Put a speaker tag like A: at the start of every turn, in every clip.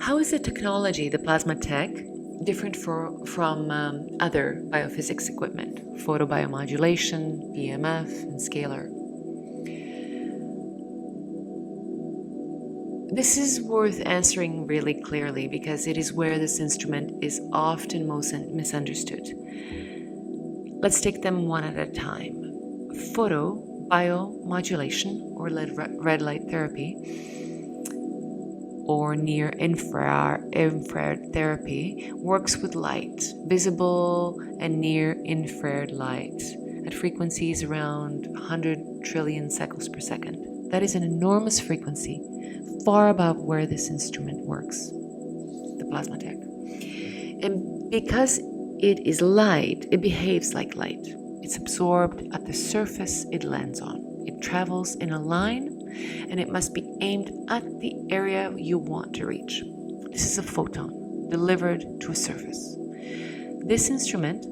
A: How is the technology, the plasma.tech, different from other biophysics equipment, photobiomodulation, PEMF, and scalar? This is worth answering really clearly because it is where this instrument is often most misunderstood. Let's take them one at a time. Photobiomodulation, or red light therapy, or near infrared therapy, works with light, visible and near infrared light, at frequencies around 100 trillion cycles per second. That is an enormous frequency, far above where this instrument works, the plasma.tech. And because it is light, it behaves like light. It's absorbed at the surface it lands on. It travels in a line, and it must be aimed at the area you want to reach. This is a photon delivered to a surface. This instrument,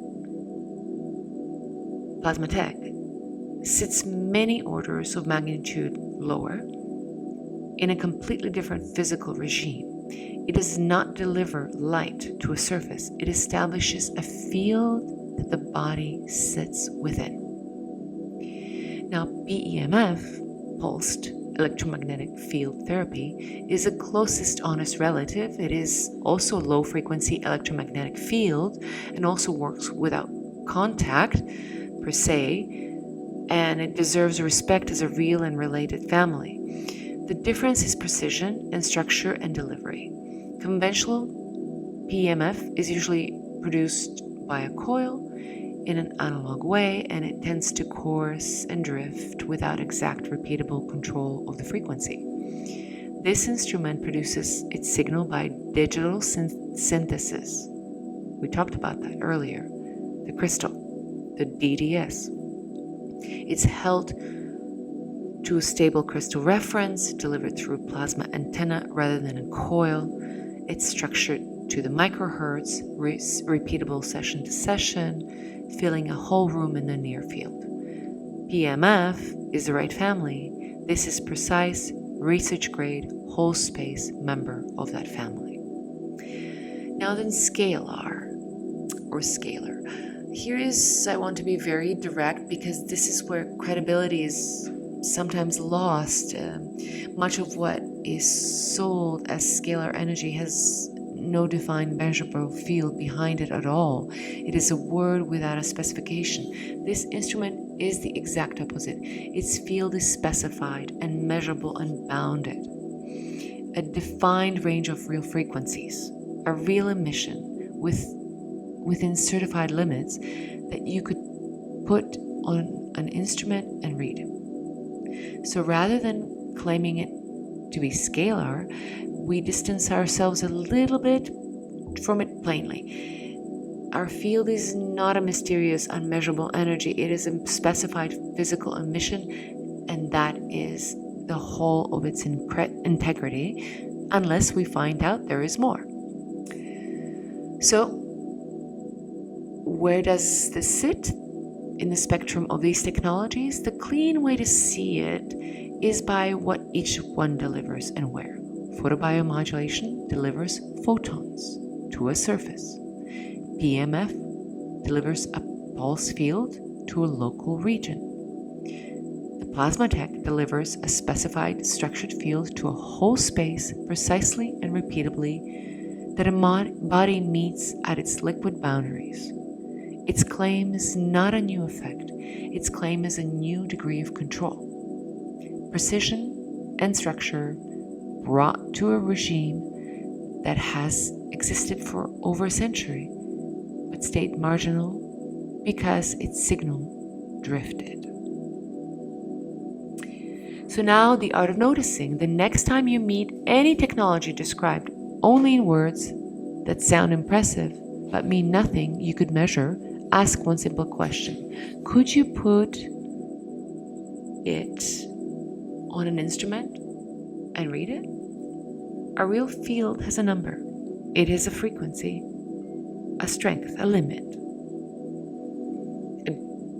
A: plasma.tech, sits many orders of magnitude lower in a completely different physical regime. It does not deliver light to a surface. It establishes a field that the body sits within. Now, PEMF, pulsed electromagnetic field therapy, is the closest honest relative. It is also a low-frequency electromagnetic field and also works without contact, per se, and it deserves respect as a real and related family. The difference is precision and structure and delivery. Conventional PEMF is usually produced by a coil in an analog way, and it tends to course and drift without exact repeatable control of the frequency. This instrument produces its signal by digital synthesis. We talked about that earlier. The crystal, the DDS. It's held to a stable crystal reference, delivered through a plasma antenna rather than a coil. It's structured to the microhertz, repeatable session to session, filling a whole room in the near field. PEMF is the right family. This is precise, research-grade, whole space member of that family. Now then, scalar, or scalar. Here I want to be very direct because this is where credibility is sometimes lost. Much of what is sold as scalar energy has no defined measurable field behind it at all. It is a word without a specification. This instrument is the exact opposite. Its field is specified and measurable and bounded. A defined range of real frequencies, a real emission within certified limits that you could put on an instrument and read. So rather than claiming it to be scalar, we distance ourselves a little bit from it plainly. Our field is not a mysterious, unmeasurable energy. It is a specified physical emission, and that is the whole of its integrity, unless we find out there is more. So, where does this sit in the spectrum of these technologies? The clean way to see it is by what each one delivers and where. Photobiomodulation delivers photons to a surface. PEMF delivers a pulse field to a local region. The plasma.tech delivers a specified structured field to a whole space precisely and repeatably that a body meets at its liquid boundaries. Its claim is not a new effect. Its claim is a new degree of control. Precision and structure brought to a regime that has existed for over a century, but stayed marginal because its signal drifted. So now the art of noticing. The next time you meet any technology described only in words that sound impressive but mean nothing you could measure, ask one simple question. Could you put it on an instrument and read it? A real field has a number. It is a frequency, a strength, a limit.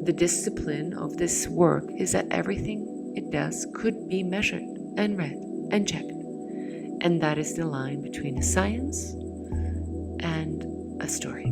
A: The discipline of this work is that everything it does could be measured and read and checked. And that is the line between a science and a story.